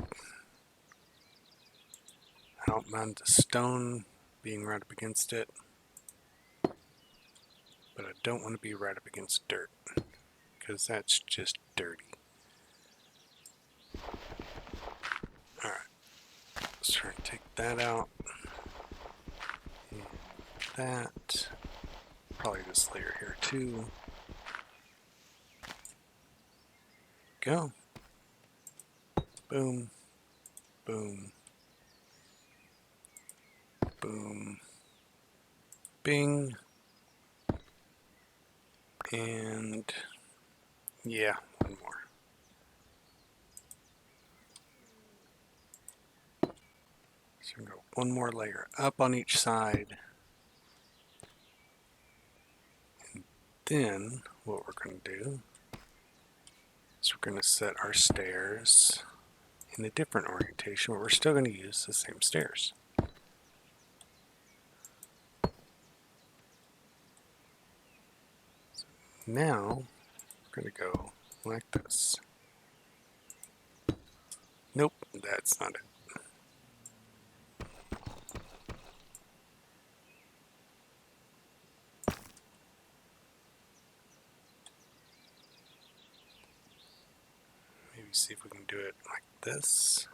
B: I don't mind the stone being right up against it, but I don't want to be right up against dirt, because that's just dirty. Alright, let's try and take that out. And that. Probably this layer here too. Go. Boom. Boom. Boom. Bing. And yeah, one more. So we go one more layer up on each side. And then what we're going to do is we're going to set our stairs in a different orientation, but we're still going to use the same stairs.
A: Now we're going to go like this. Nope, that's not it. Maybe see if we can do it like this.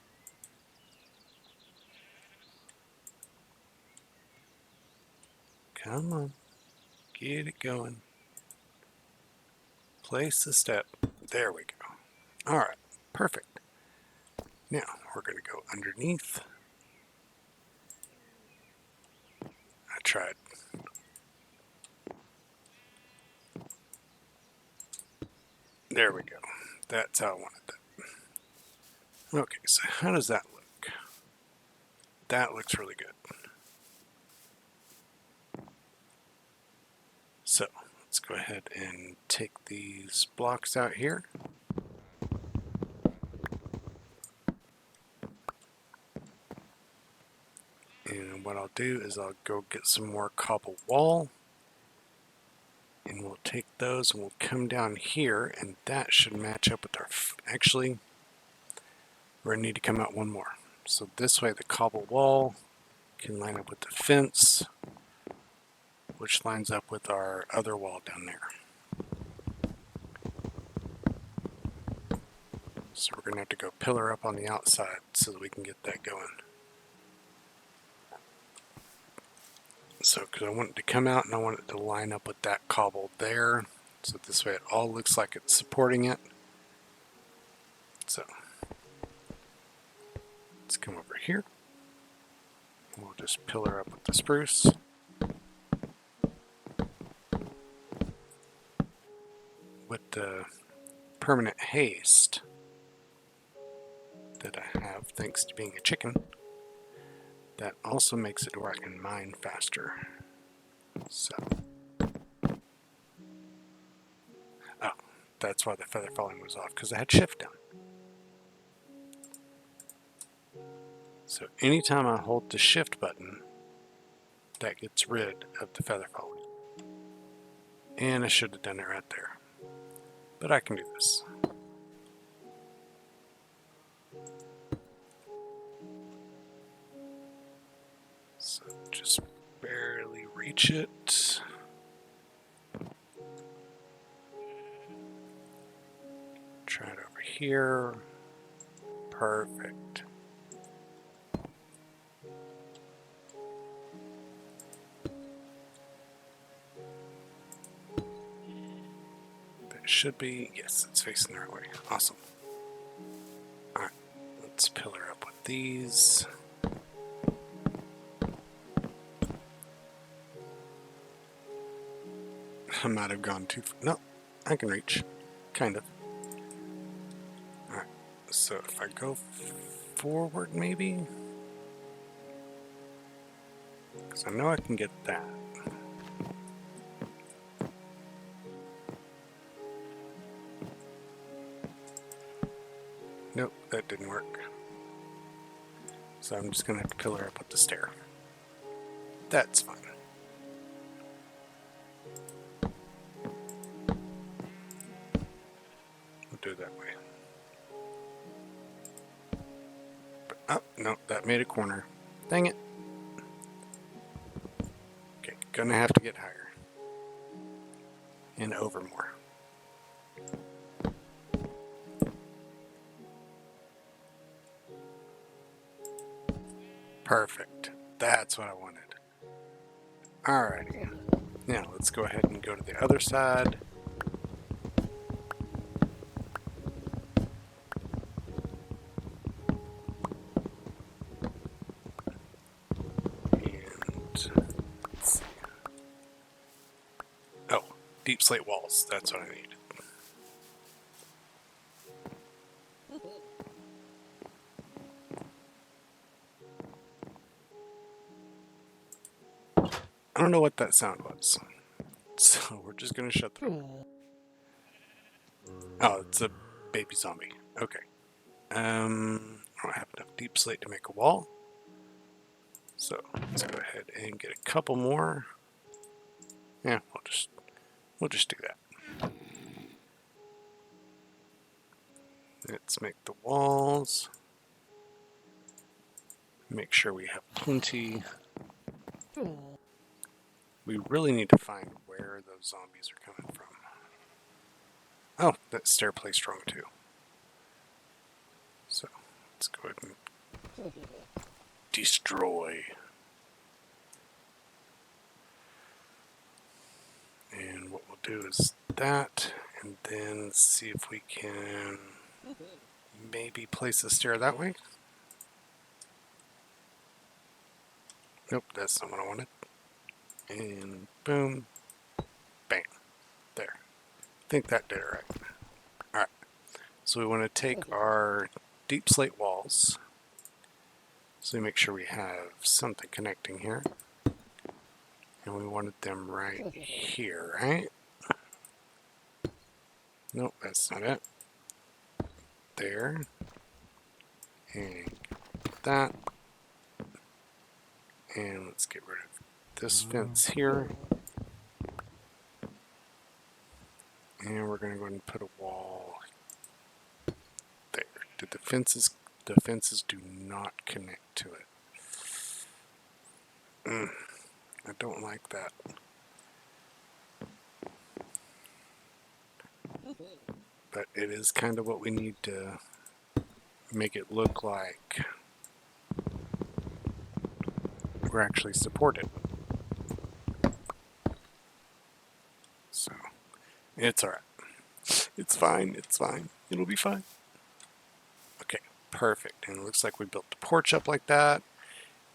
A: Come on, get it going. Place the step. There we go. All right, perfect. Now we're going to go underneath. I tried. There we go. That's how I wanted that. Okay, so how does that look? That looks really good. So let's go ahead and take these blocks out here. And what I'll do is I'll go get some more cobble wall. And we'll take those and we'll come down here, and that should match up with our... Actually, we're going to need to come out one more. So this way the cobble wall can line up with the fence, which lines up with our other wall down there. So we're going to have to go pillar up on the outside so that we can get that going. So, because I want it to come out and I want it to line up with that cobble there. So this way it all looks like it's supporting it. So, let's come over here. We'll just pillar up with the spruce. With the permanent haste that I have, thanks to being a chicken, that also makes it where I can mine faster. So, oh, that's why the feather falling was off, because I had shift down. So anytime I hold the shift button, that gets rid of the feather falling. And I should have done it right there. But I can do this. So just barely reach it. Try it over here. Perfect. That should be, yes, it's facing the right way. Awesome. Alright, let's pillar up with these. I might have gone too far. No, I can reach. Kind of. Alright, so if I go forward maybe? Because I know I can get that. Nope, that didn't work. So I'm just going to have to pillar up with the stair. That's fine. We'll do it that way. But, oh, no, that made a corner. Dang it. Okay, gonna have to get higher. And over more. Perfect. That's what I wanted. Alrighty. Now let's go ahead and go to the other side. And let's see. Oh, deep slate walls. That's what I need. I don't know what that sound was. So we're just gonna shut the door. Oh, it's a baby zombie. Okay. I don't have enough deep slate to make a wall. So let's go ahead and get a couple more. Yeah, we'll just do that. Let's make the walls. Make sure we have plenty. We really need to find where those zombies are coming from. Oh, that stair placed wrong too. So let's go ahead and destroy. And what we'll do is that, and then see if we can maybe place the stair that way. Nope, that's not what I wanted. And boom, bam, there. I think that did it right. Alright, so we want to take our deep slate walls. So we make sure we have something connecting here. And we wanted them right here, right? Nope, that's not it. There. And that. And let's get rid of this fence here. And we're going to go ahead and put a wall there. The fences do not connect to it. I don't like that. But it is kind of what we need to make it look like we're actually supported. So, it's alright. It's fine, it's fine. It'll be fine. Okay, perfect. And it looks like we built the porch up like that.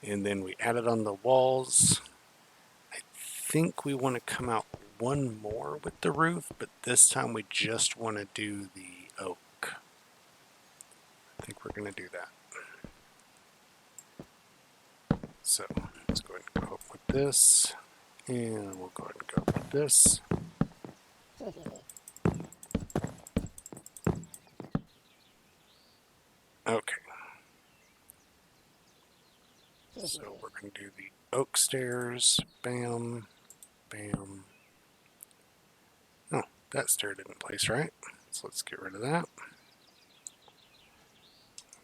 A: And then we added on the walls. I think we want to come out one more with the roof, but this time we just want to do the oak. I think we're going to do that. So let's go ahead and go up with this, and we'll go ahead and go with this. Okay. So we're going to do the oak stairs. Bam, bam. Oh, that stair didn't place right. So let's get rid of that.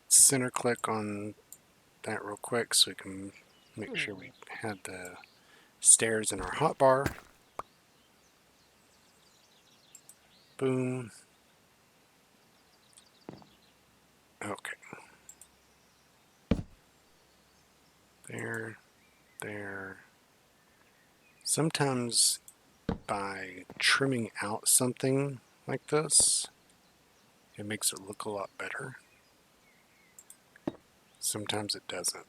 A: Center click on that real quick so we can make sure we had the stairs in our hotbar. Boom. Okay. There, there. Sometimes by trimming out something like this, it makes it look a lot better. Sometimes it doesn't.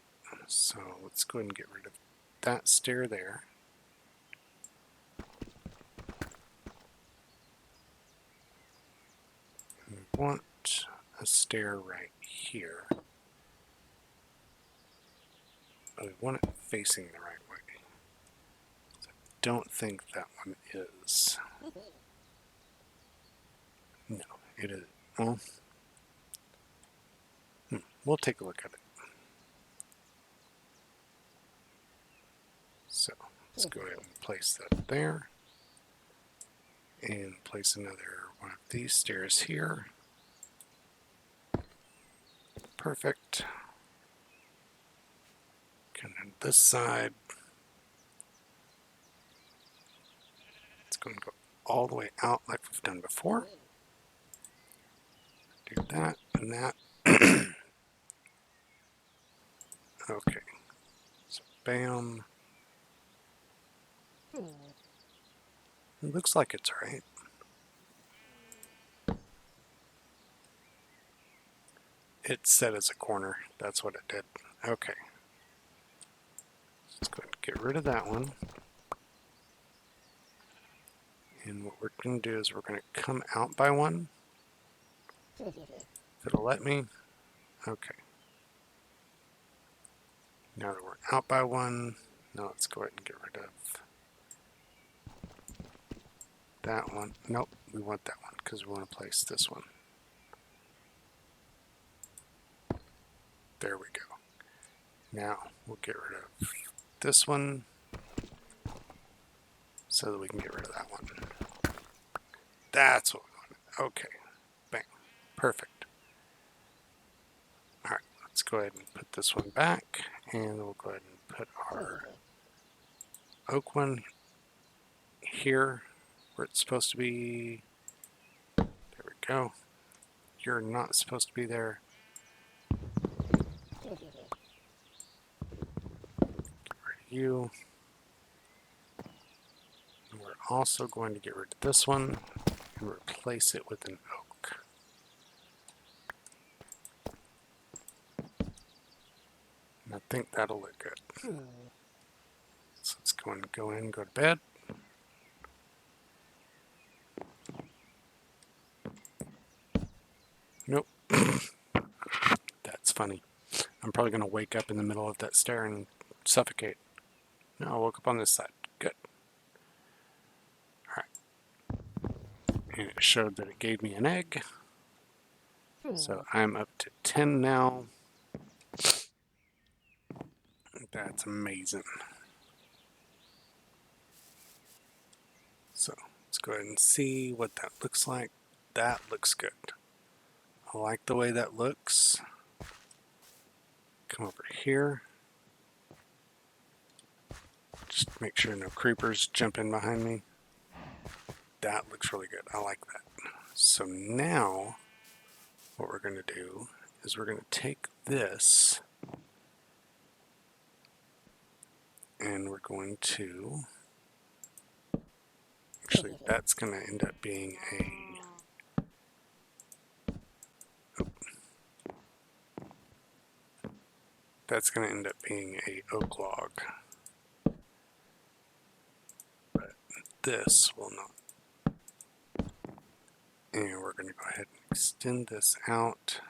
A: So let's go ahead and get rid of that stair there. We want a stair right here. But we want it facing the right way. So I don't think that one is. No, it is. Well, we'll take a look at it. So let's go ahead and place that there. And place another one of these stairs here. Perfect. Come on this side. It's going to go all the way out like we've done before. Do that and that. Okay. So bam. It looks like it's right. It's set as a corner. That's what it did. Okay. Let's go ahead and get rid of that one. And what we're going to do is we're going to come out by one. If it'll let me. Okay. Now that we're out by one, now let's go ahead and get rid of that one. Nope, we want that one because we want to place this one. There we go. Now we'll get rid of this one so that we can get rid of that one. That's what we wanted. Okay, bang, perfect. All right, let's go ahead and put this one back, and we'll go ahead and put our oak one here where it's supposed to be. There we go. You're not supposed to be there. Get rid of you. And we're also going to get rid of this one and replace it with an oak. And I think that'll look good. So let's go and go in, go to bed. Nope. That's funny. I'm probably going to wake up in the middle of that stair and suffocate. No, I woke up on this side. Good. Alright. And it showed that it gave me an egg. So I'm up to 10 now. That's amazing. So let's go ahead and see what that looks like. That looks good. I like the way that looks. Come over here. Just make sure no creepers jump in behind me. That looks really good. I like that. So now what we're going to do is we're going to take this and we're going to, actually that's going to end up being a oak log. But this will not. And we're going to go ahead and extend this out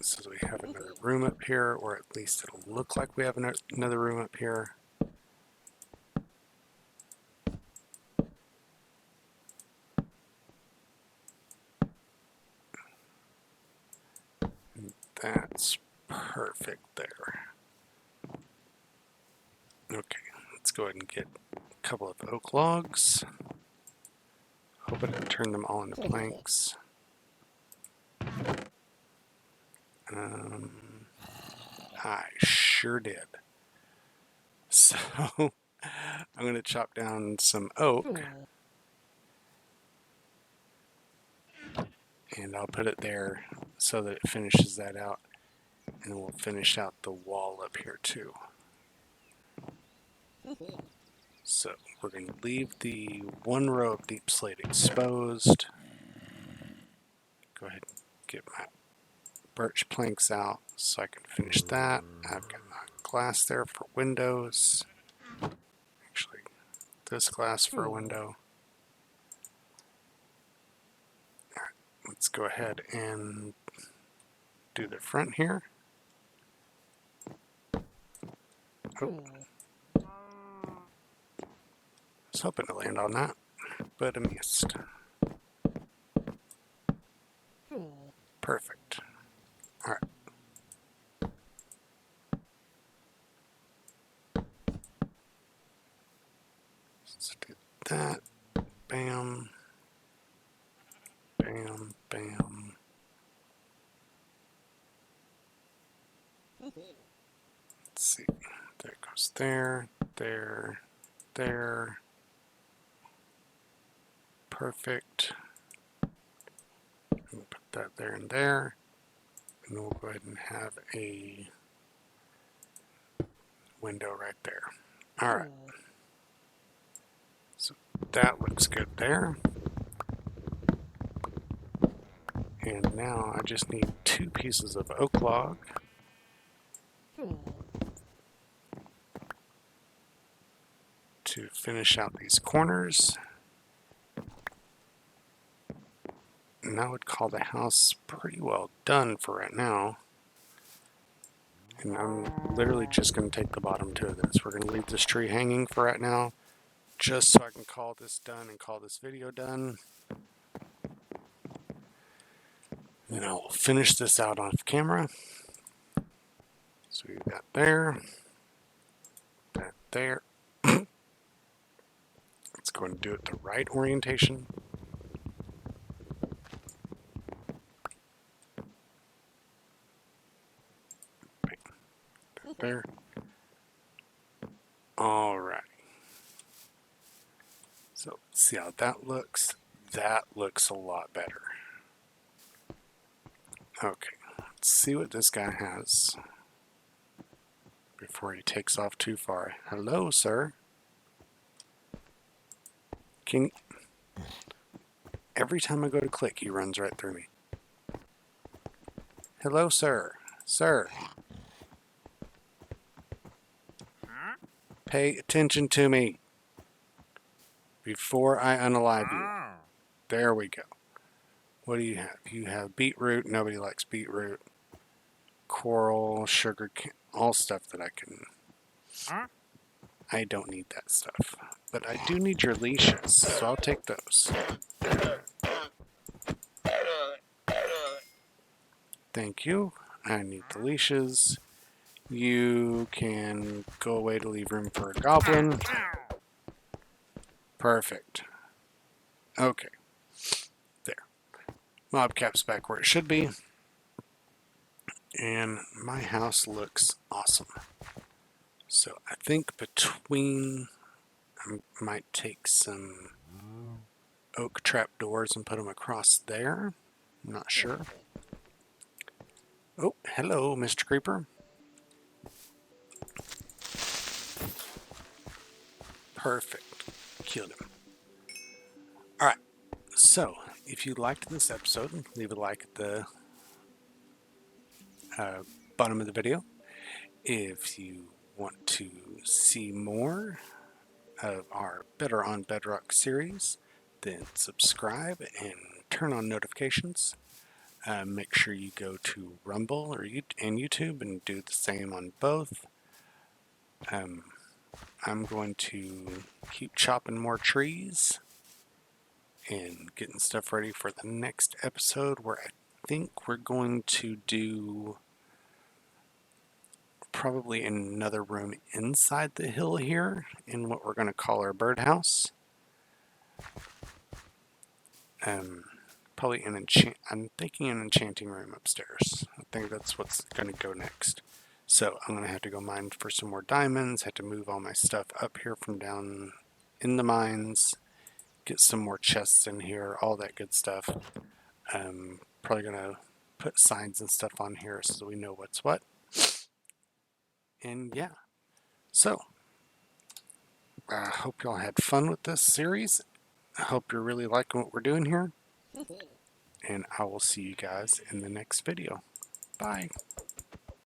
A: so we have another room up here, or at least it'll look like we have another room up here. And that's perfect there. Okay, let's go ahead and get a couple of oak logs. Hope I didn't turn them all into planks. I sure did. So I'm going to chop down some oak and I'll put it there so that it finishes that out, and we'll finish out the wall up here too. So we're going to leave the one row of deep slate exposed. Go ahead and get my birch planks out so I can finish that. I've got my glass there for windows. Actually, this glass for a window. All right, let's go ahead and do the front here. Oh, I was hoping to land on that, but I missed. Perfect. All right. Let's do that. Bam. Bam. Bam. Let's see. There it goes there. There. There. Perfect. We'll put that there and there. And we'll go ahead and have a window right there. All right. So that looks good there. And now I just need 2 pieces of oak log. To finish out these corners. And I would call the house pretty well done for right now. And I'm literally just going to take the bottom 2 of this. We're going to leave this tree hanging for right now, just so I can call this done and call this video done. Then I'll finish this out off camera. So we've got there, that there. Let's
B: go and do it the right orientation. There. All right. So see how that looks. That looks a lot better. Okay, let's see what this guy has before he takes off too far. Hello, sir. Can every time I go to click, he runs right through me. Hello, sir. Sir. Pay attention to me before I unalive you. There we go. What do you have? You have beetroot. Nobody likes beetroot. Coral, sugar, all stuff that I can. I don't need that stuff. But I do need your leashes, so I'll take those. Thank you. I need the leashes. You can go away to leave room for a goblin. Perfect. Okay. There. Mobcap's back where it should be. And my house looks awesome. So I think between, I might take some oak trap doors and put them across there. I'm not sure. Oh, hello, Mr. Creeper. Perfect. Killed him. Alright, so if you liked this episode, leave a like at the bottom of the video. If you want to see more of our Better on Bedrock series, then subscribe and turn on notifications. Make sure you go to Rumble and YouTube and do the same on both. I'm going to keep chopping more trees and getting stuff ready for the next episode, where I think we're going to do probably another room inside the hill here in what we're going to call our birdhouse. Probably I'm thinking an enchanting room upstairs. I think that's what's going to go next. So I'm going to have to go mine for some more diamonds, have to move all my stuff up here from down in the mines, get some more chests in here, all that good stuff. Probably going to put signs and stuff on here so we know what's what. And yeah, so I hope y'all had fun with this series. I hope you're really liking what we're doing here. And I will see you guys in the next video. Bye.